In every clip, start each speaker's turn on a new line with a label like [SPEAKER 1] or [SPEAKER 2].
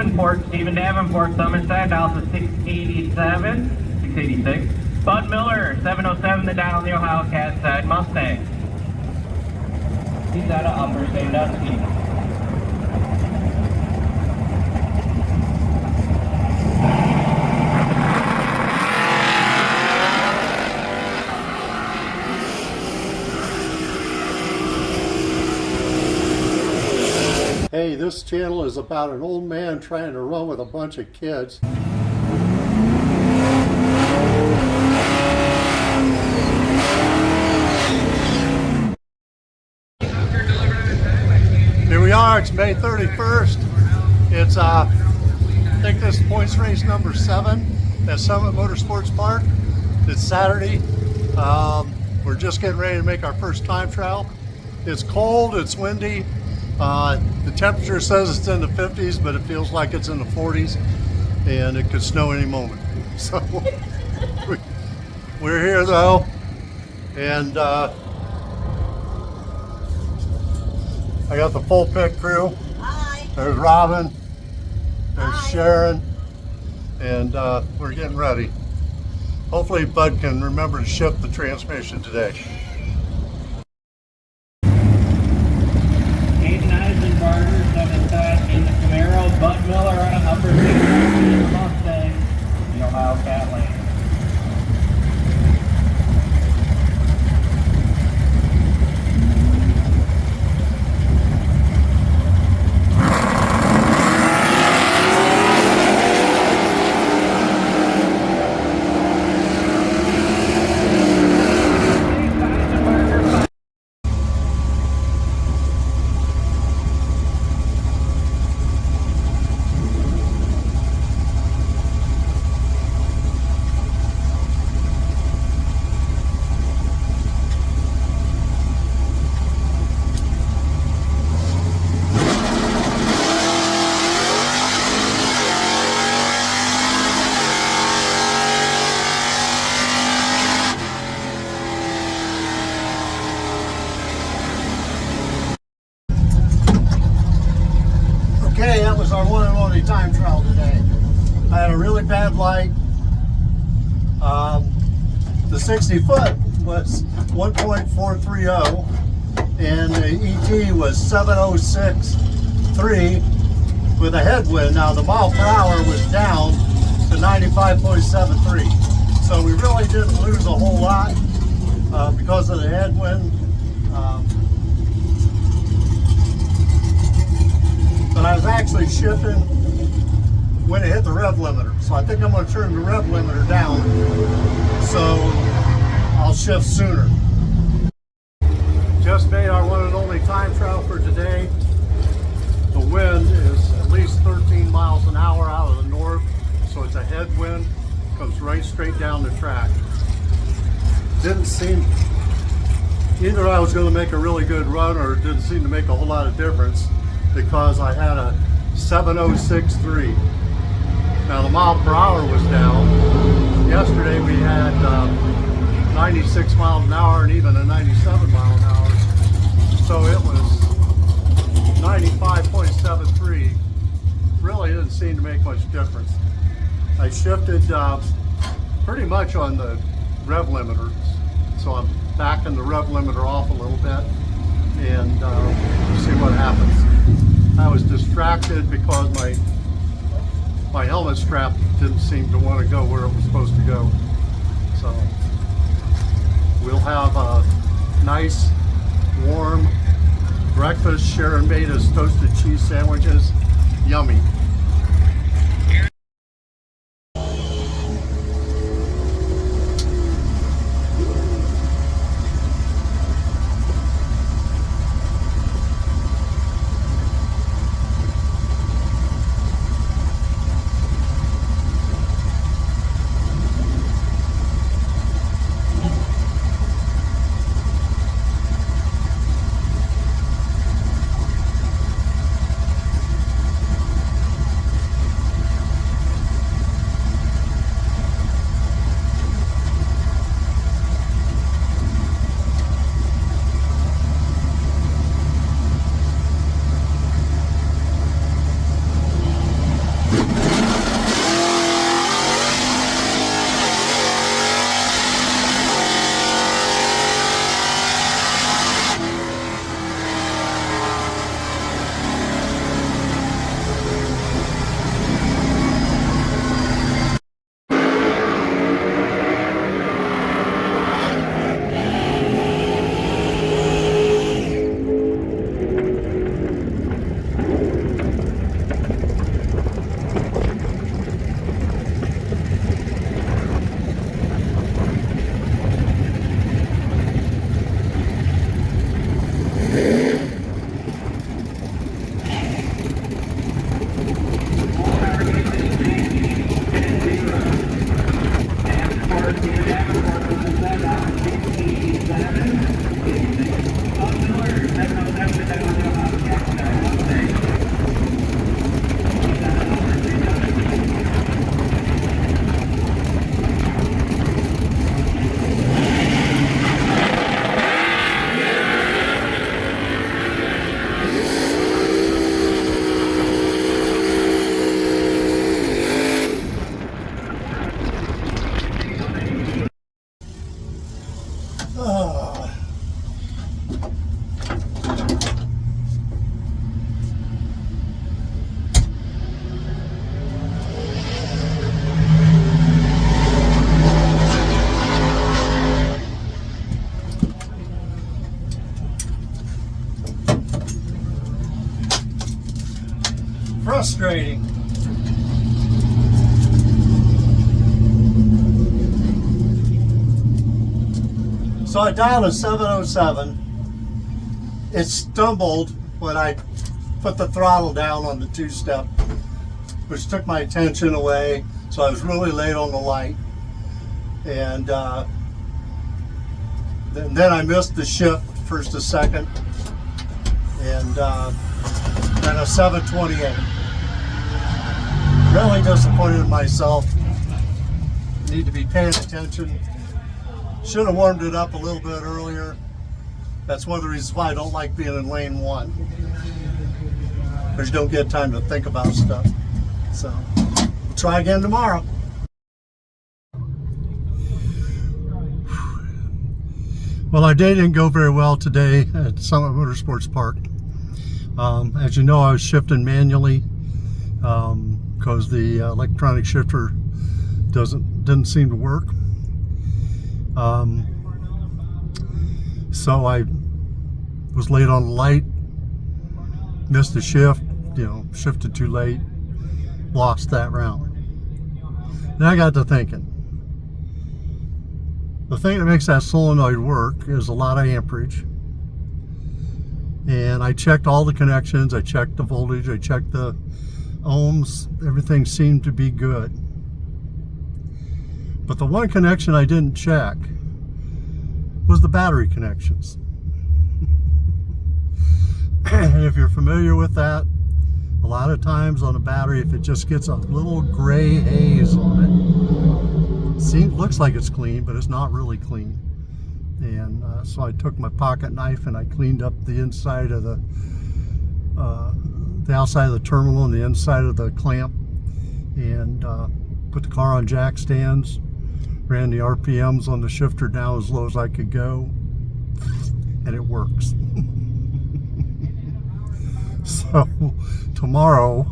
[SPEAKER 1] Davenport, Stephen Davenport, Somerset, Alpha 687, 686. Bud Miller, 707, the down on the Ohio Cat side Mustang. He's out of Upper Sandusky.
[SPEAKER 2] Hey, this channel is about an old man trying to run with a bunch of kids. Here we are, it's May 31st. It's, I think this is points race number 7 at Summit Motorsports Park. It's Saturday. We're just getting ready to make our first time trial. It's cold, it's windy. The temperature says it's in the 50s, but it feels like it's in the 40s, and it could snow any moment. So we're here though, and I got the full pit crew.
[SPEAKER 3] Hi.
[SPEAKER 2] There's Robin, there's
[SPEAKER 3] Hi.
[SPEAKER 2] Sharon, and we're getting ready. Hopefully Bud can remember to shift the transmission today.
[SPEAKER 1] Barter, 7 side in the Camaro, Bud Miller on an Upper Sandusky in the Mustang, the Ohio Cat Lane.
[SPEAKER 2] Okay, that was our one and only time trial today. I had a really bad light. The 60 foot was 1.430 and the ET was 706.3 with a headwind. Now the mile per hour was down to 95.73. So we really didn't lose a whole lot because of the headwind. But I was actually shifting when it hit the rev limiter. So I think I'm going to turn the rev limiter down so I'll shift sooner. Just made our one and only time trial for today. The wind is at least 13 miles an hour out of the north, so it's a headwind, comes right straight down the track. Didn't seem, either I was going to make a really good run or it didn't seem to make a whole lot of difference, because I had a 706.3. Now the mile per hour was down. Yesterday we had 96 miles an hour and even a 97 mile an hour. So it was 95.73. Really didn't seem to make much difference. I shifted pretty much on the rev limiter. So I'm backing the rev limiter off a little bit and see what happens. I was distracted because my helmet strap didn't seem to want to go where it was supposed to go. So we'll have a nice warm breakfast. Sharon made us toasted cheese sandwiches. Yummy. Frustrating. So I dialed a 707. It stumbled when I put the throttle down on the two-step, which took my attention away. So I was really late on the light. And then I missed the shift first to second. And then a 728. Really disappointed in myself. Need to be paying attention. Should have warmed it up a little bit earlier. That's one of the reasons why I don't like being in lane one. Because you don't get time to think about stuff. So, we'll try again tomorrow. Well, our day didn't go very well today at Summit Motorsports Park. As you know, I was shifting manually because the electronic shifter didn't seem to work. So I was late on the light, missed the shift, shifted too late, lost that round. Then I got to thinking, the thing that makes that solenoid work is a lot of amperage. And I checked all the connections, I checked the voltage, I checked the ohms, everything seemed to be good. But the one connection I didn't check was the battery connections. And if you're familiar with that, a lot of times on a battery, if it just gets a little gray haze on it, looks like it's clean, but it's not really clean. And so I took my pocket knife and I cleaned up the inside of the outside of the terminal and the inside of the clamp, and put the car on jack stands, ran the RPMs on the shifter down as low as I could go, and it works. So tomorrow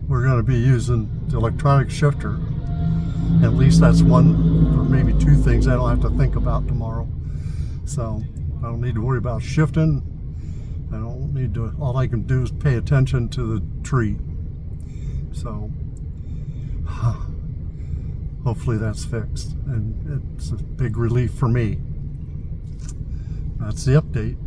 [SPEAKER 2] we're going to be using the electronic shifter. At least that's one or maybe two things I don't have to think about tomorrow. So I don't need to worry about shifting. I don't need to, all I can do is pay attention to the tree. So hopefully that's fixed, and it's a big relief for me. That's the update.